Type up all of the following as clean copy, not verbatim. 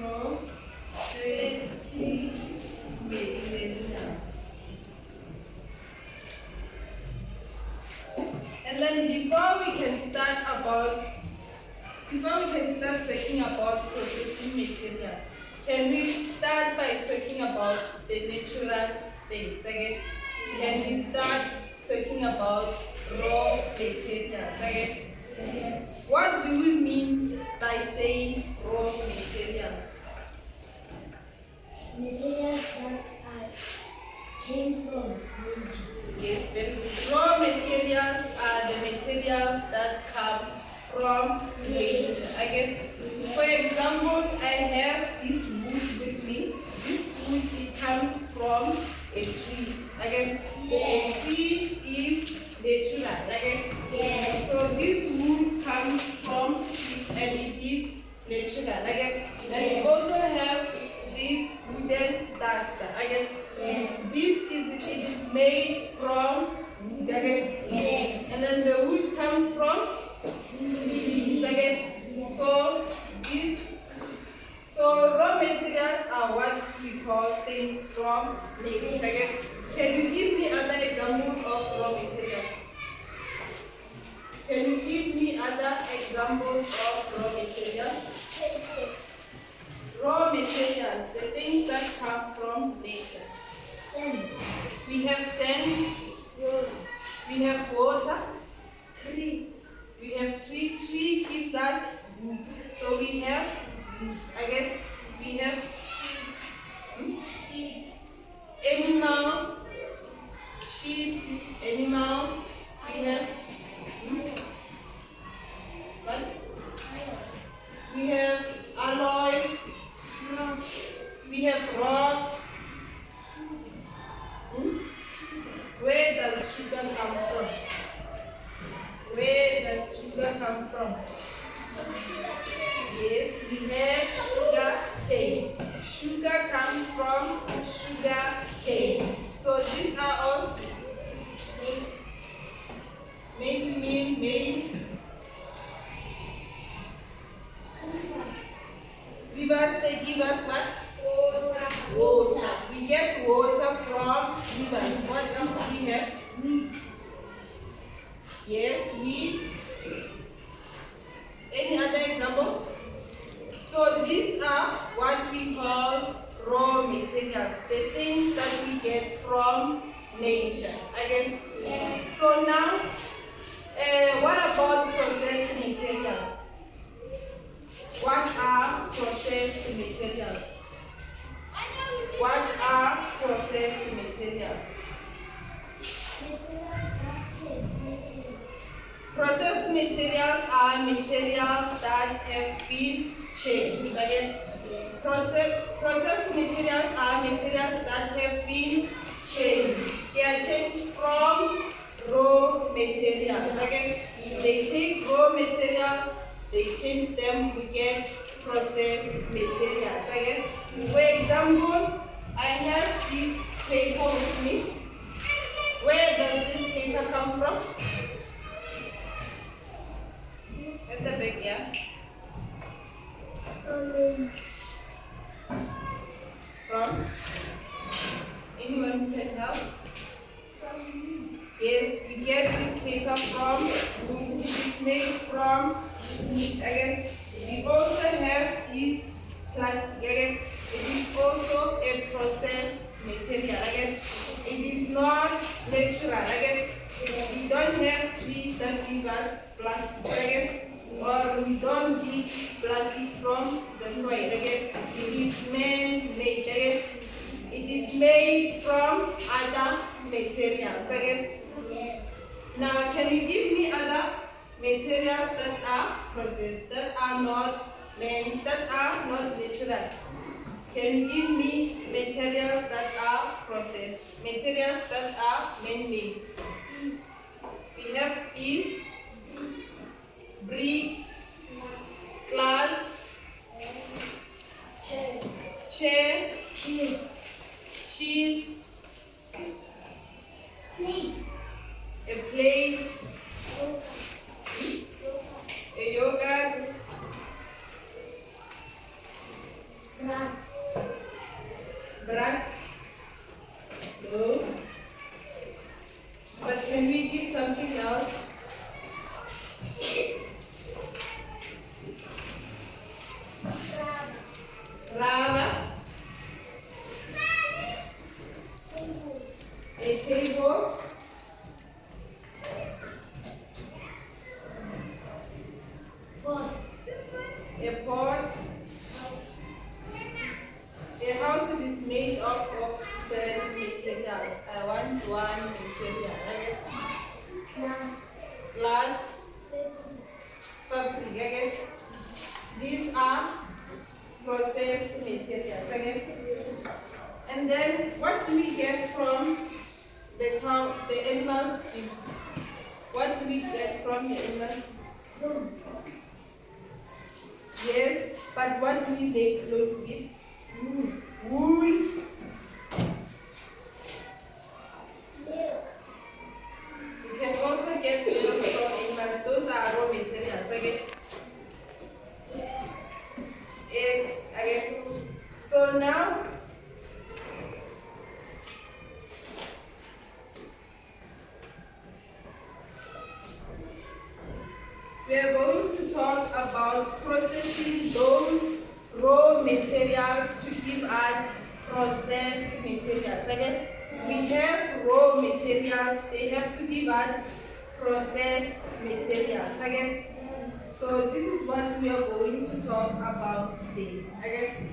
raw materials. And then before we can start talking about processing materials, can we start by talking about the natural things? Again, can we start talking about raw materials? Again, yes. What do we mean by saying raw materials? Materials that came from nature. Yes, very good. Raw materials are the materials that come from nature. Again, for example, I have this wood with me. This wood, it comes from a tree. Again, yes. A tree is natural. Again, yes. So this wood comes from tree and it is natural. Again, and we also have this wooden duster. Again, yes. It is made from wood. Again, yes. And then the wood comes from trees. Again, so raw materials are what we call things from nature. Again, can you give me other examples of raw materials? Can you give me other examples of raw materials? Raw materials, the things that come from nature. Sand. We have sand. We have water. Tree. We have tree. Tree gives us wood. So we have, again, we have animals. Sheep is animals. We have what? We have alloys. We have rocks. Where does sugar come from? Where does sugar come from? Yes, we have sugar cane. Sugar comes from sugar cane. So these are all maize. Rivers, they give us what? Water. We get water from rivers. What else do we have? Wheat. Yes, wheat. Any other examples? So these are what we call raw materials, the things that we get from nature. Again, yes. So now, what about processed materials? What are processed materials? What are processed materials? Processed materials are materials that have been changed. Again, processed materials are materials that have been changed. They are changed from raw materials. Again, they take raw materials, they change them, we get processed materials. Again, for example, I have this paper with me. Where does this paper come from? At the back, yeah? From? Anyone who can help? Yes, we get this paper from wood. It is made from wood. Again, we also have this plastic. Again, it is also a processed material. Again, it is not natural. Again, we don't have trees that give us plastic. Again, or we don't get plastic from the soil. Again, it is man-made. Again, it is made from other materials. Again, now can you give me other materials that are processed, that are not man, that are not natural? Can you give me materials that are processed, materials that are man-made? We have steel, bricks, glass, chair, cheese, a plate, a yogurt, a pot. A house is made up of different materials. I want one material. Okay? Glass, fabric. Okay? These are processed materials. Okay? And then what do we get from the cow, the animals' skin? What do we get from the animals' skin? Yes, but what do we make clothes with? Wool. You can also get milk from animals. Those are raw materials. Okay? Eggs. Okay? So now, we are going to talk about processing those raw materials to give us processed materials. Again, we have raw materials, they have to give us processed materials. Again, so this is what we are going to talk about today. Again.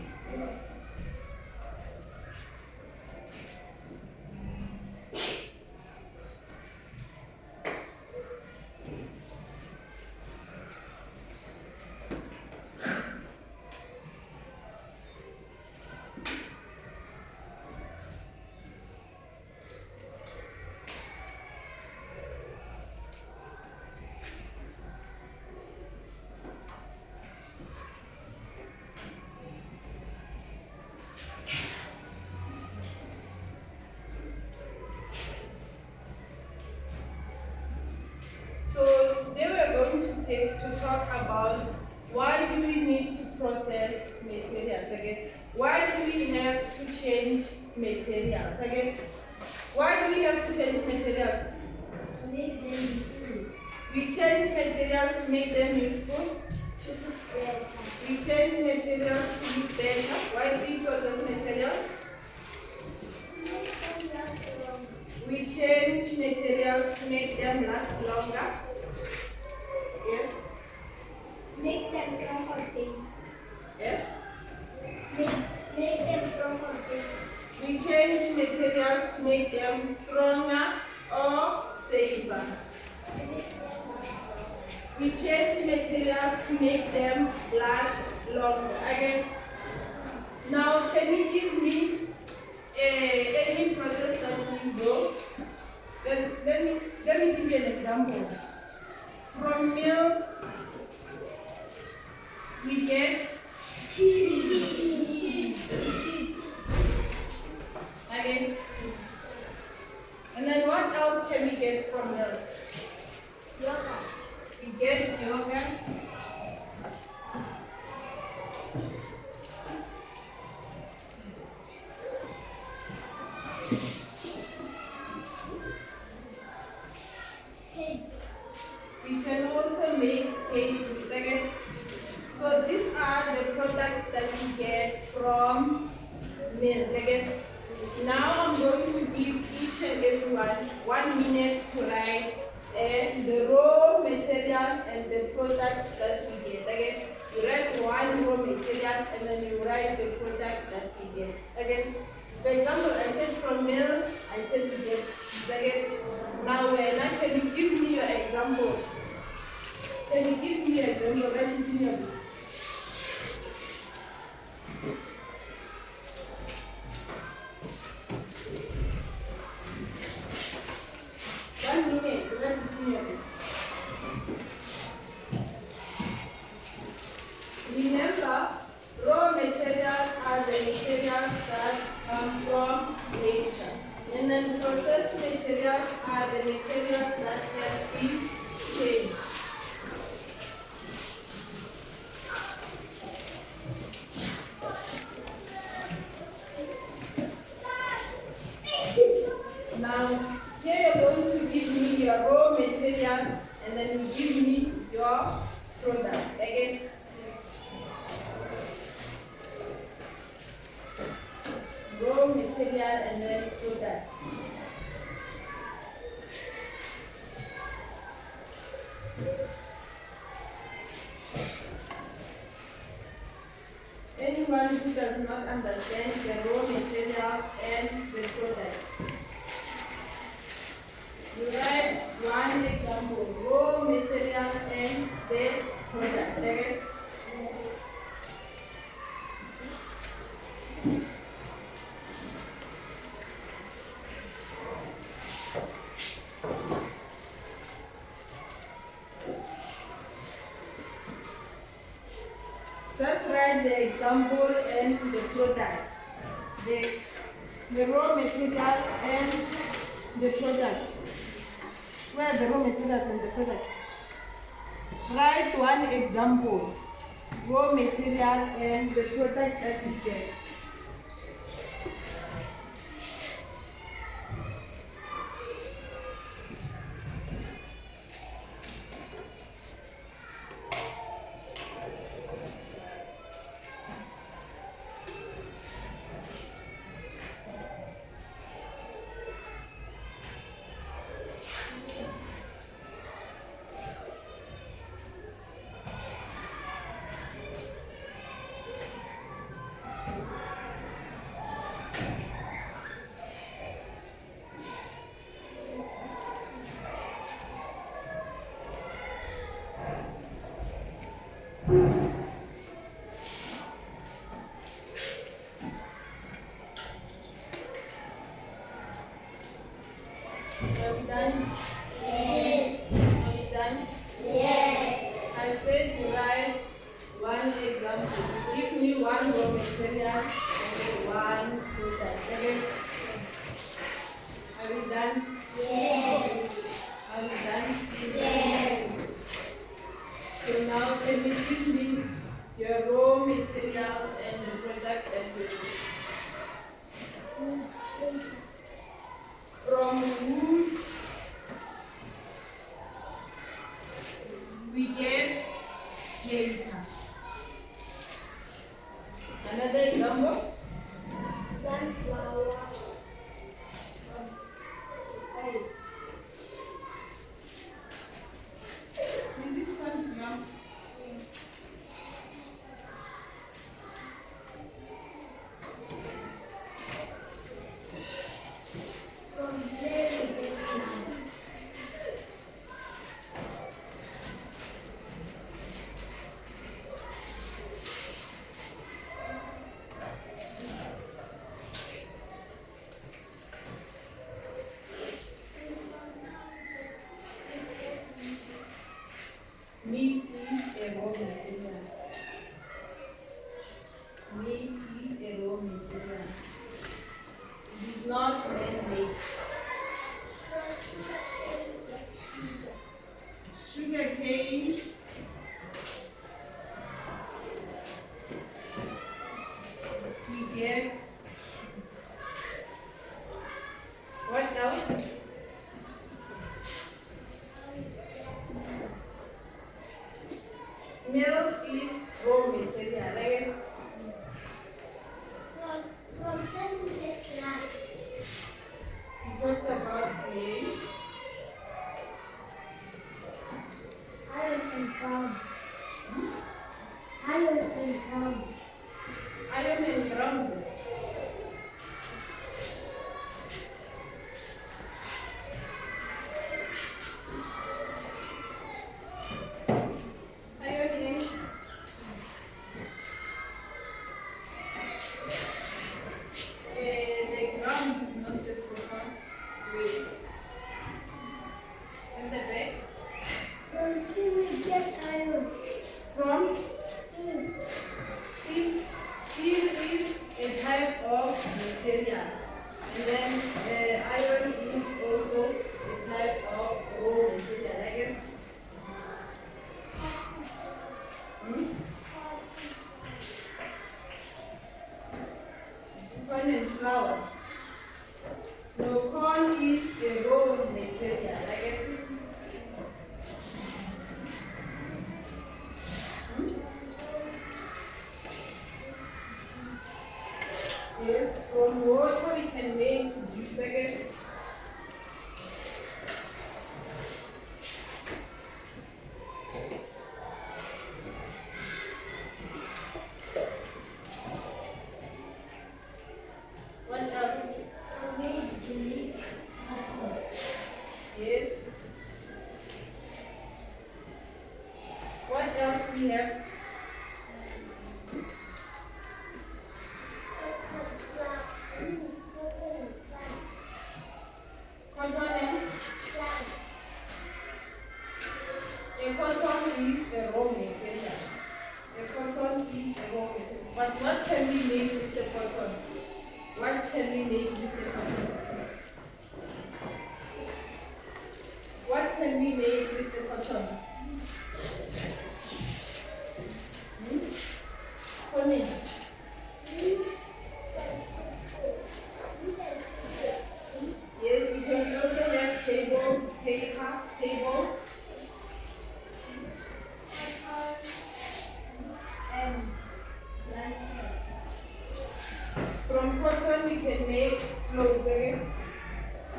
To talk about why do we need to process materials again? Why do we have to change materials again? Why do we have to change materials? To make them useful. We change materials to make them useful. To look better. We change materials to look better. Why do we process materials? To make them last longer. We change materials to make them last longer. Yes? Make them strong or safe. Yeah? Make them strong or safe. We change materials to make them stronger or safer. We change materials to make them last longer. Again, now can you give me any process that you know? Let me give you an example. From milk, we get cheese. Again. And then what else can we get from milk? Yogurt. We get yogurt. We can also make cake with again. So these are the products that we get from milk again. Now I'm going to give each and everyone 1 minute to write the raw material and the product that we get. Again, you write one raw material and then you write the product that we get. Again, for example, I said from milk, I said we get cheese. Again, now can you give me your example? Can you give me your example? Write it in your books. Remember, raw materials are the materials that come from nature. And then processed materials are the materials that have been changed. Now, here you're going to give me your raw materials and then you give me your product. Again, raw material and then product. Anyone who does not understand the raw materials and the products. You write one example, raw material and the product. Okay? Just write the example and the product. The raw material and the product. Where are the raw materials and the product? Write one example, raw material and the product that we get. Are we done? Yes. Are we done? Yes. I said to write one example. Give me one raw material and one product. Again. Are we done? Yes. Are we done? Yes. So now can you give me your raw materials and the product that you use? From wood we get paper. Another example? Sunflower. Is it sunflower? From berry bananas. Meat is a raw material. Meat is a raw material. It is not man-made. Sugar cane we get. What else? Milk is raw material. Again, From sunset grass. we talked about clay. Iron and ground. Iron and ground. Iron and ground. Iron and the ground is not the proper weight. And the back From steel we get iron. from Steel. steel. Steel is a type of material. And then iron is also a type of raw material. Again. Corn and flour. No, corn is a raw material. Again. Yes, from water we can make juice again. is a raw material. But what can we make with the cotton? What can we make with the cotton? What can we make with the cotton? Honey. Yes, we can also have tables, paper, tables. And blanket. From cotton we can make clothes again.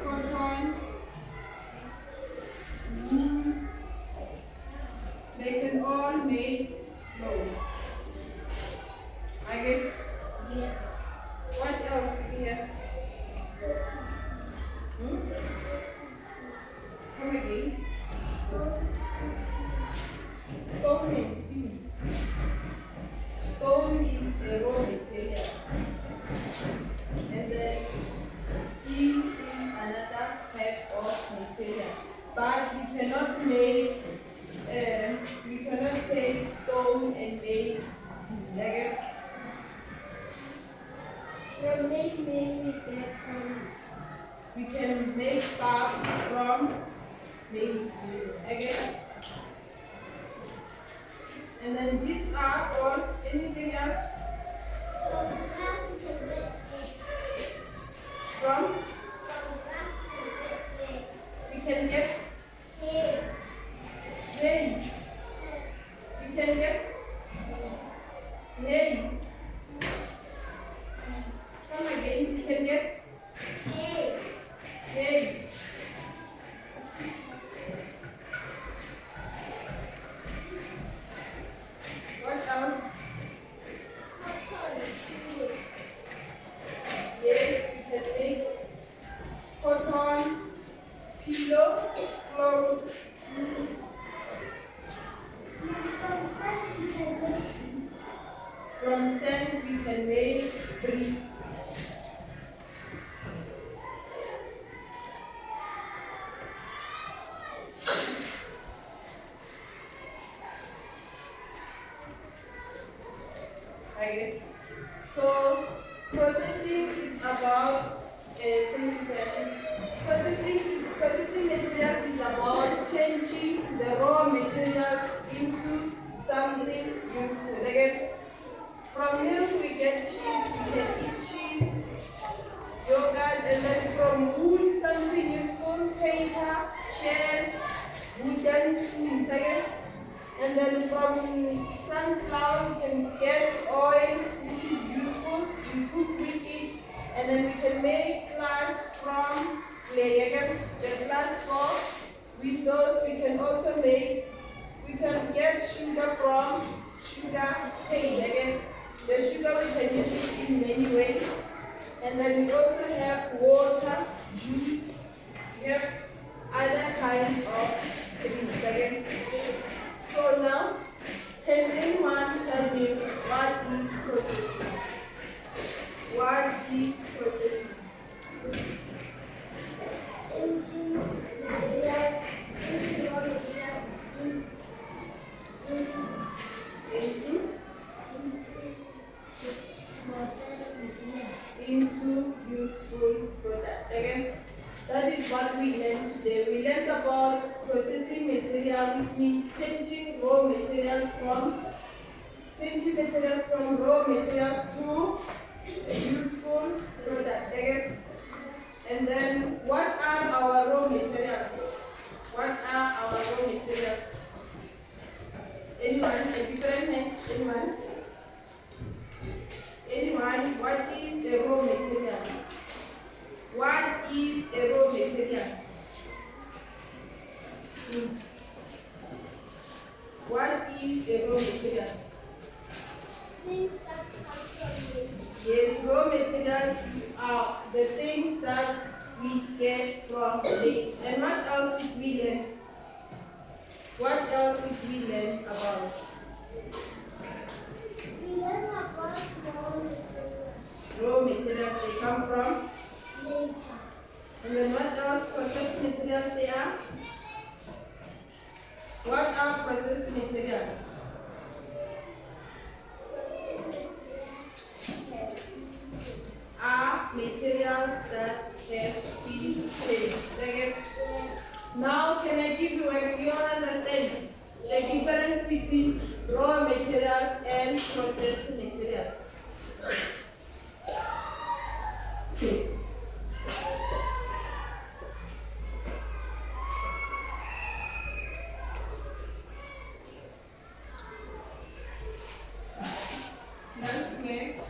Cotton, wool, they can all make clothes. Again, Yes. what else do we have? Come again. Stone and steel. Stone is a raw material. And then steel is another type of material. But we cannot take stone and make steel. Like From this may we get we can make bark from maize. Again. And then these are all. Anything else? from grass we can get eggs. From From grass we we can get can get hay. We can get hay. Come again. We can get hay. hay. What else? Cotton. Yes, we can make cotton, pillow, clothes. From sand we can get From sand we can make bricks. Okay. So processing is about processing material is about changing the raw material into something useful. Again, from milk we get cheese, we can eat cheese, yogurt, and then from wood something useful, paper, chairs, wooden spoons. Again. And then from sunflower we can get oil which is useful, we cook with it, and then we can make glass from clay. Again, the glass for with those we can also make, we can get sugar from sugar cane. Again, the sugar we can use it in many ways. And then we also have water, juice, we have other kinds of things. Again. So now, can anyone tell me what is processing? What is processing? changing material, changing raw materials Into processed material. into useful product. Again, that is what we learned today. We learned about processing material, which means changing raw materials from raw materials to a useful product. Again, and then what are our raw materials? What are our raw materials? Anyone? A different hand? Anyone? Anyone? What is a raw material? What is a raw material? What is a raw material? Things that come from nature. Yes, raw materials are the things that we get from nature. And what else did we learn? What else did we learn about? We learn about raw materials. Raw materials, they come from. Nature. And then what else? Processed materials they are? What are processed materials? materials that have been changed. Okay? Now, can I give you a you understand the difference between raw materials and processed materials? Let's make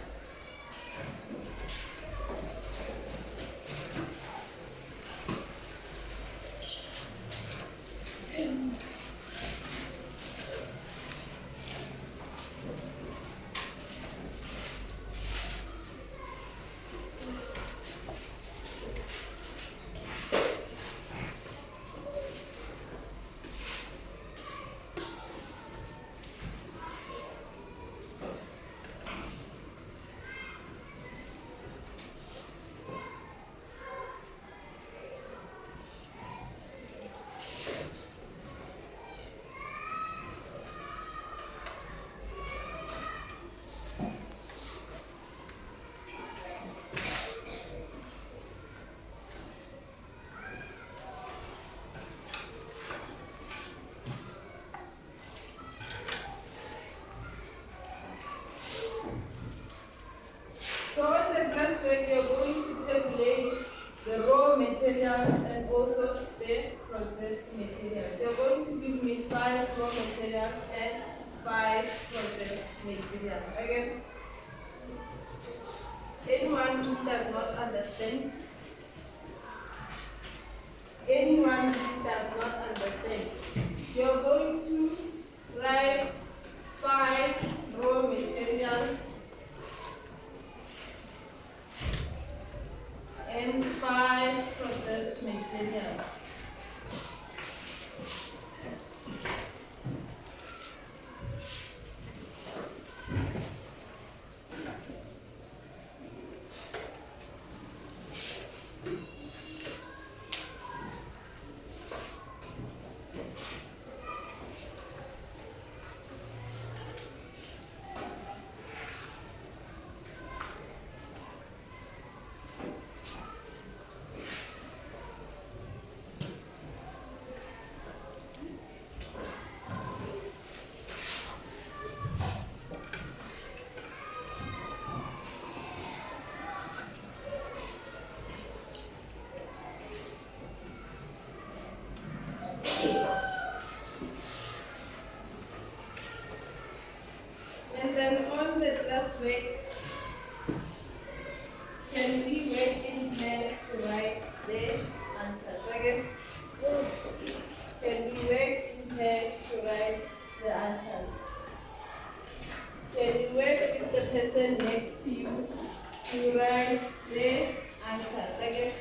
so on the first way, we are going to tabulate the raw materials and also the processed materials. You're going to give me 5 raw materials and 5 processed materials. Again, anyone who does not understand, anyone who does not understand, you're going to write 5 raw materials and 5 processed materials. And then on the last way, can we work in pairs to write the answers? Again, can we work in pairs to write the answers? Can you work with the person next to you to write the answers? Again.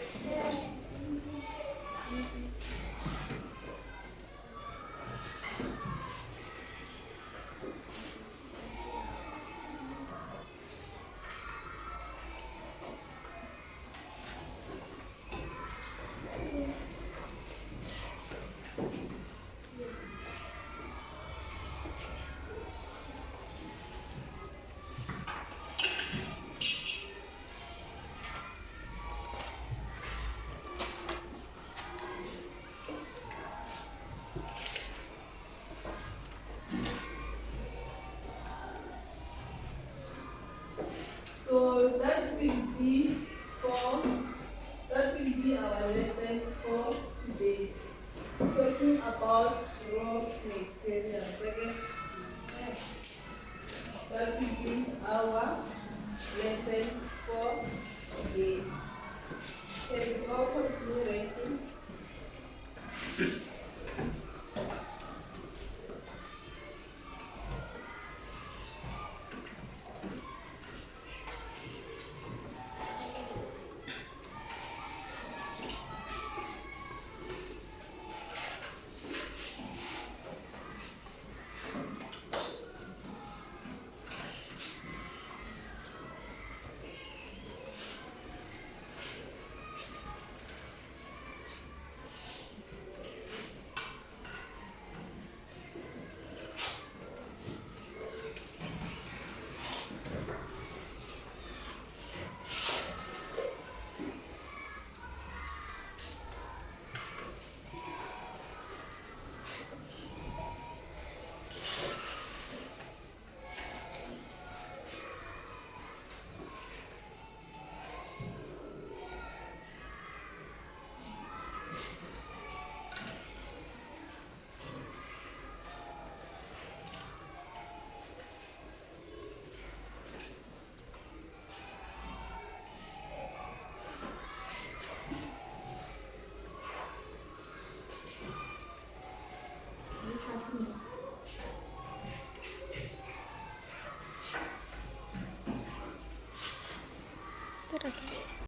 So that will be our lesson for today. Talking about raw materials. Okay? That will be our lesson for today. Can we go continue writing? happy.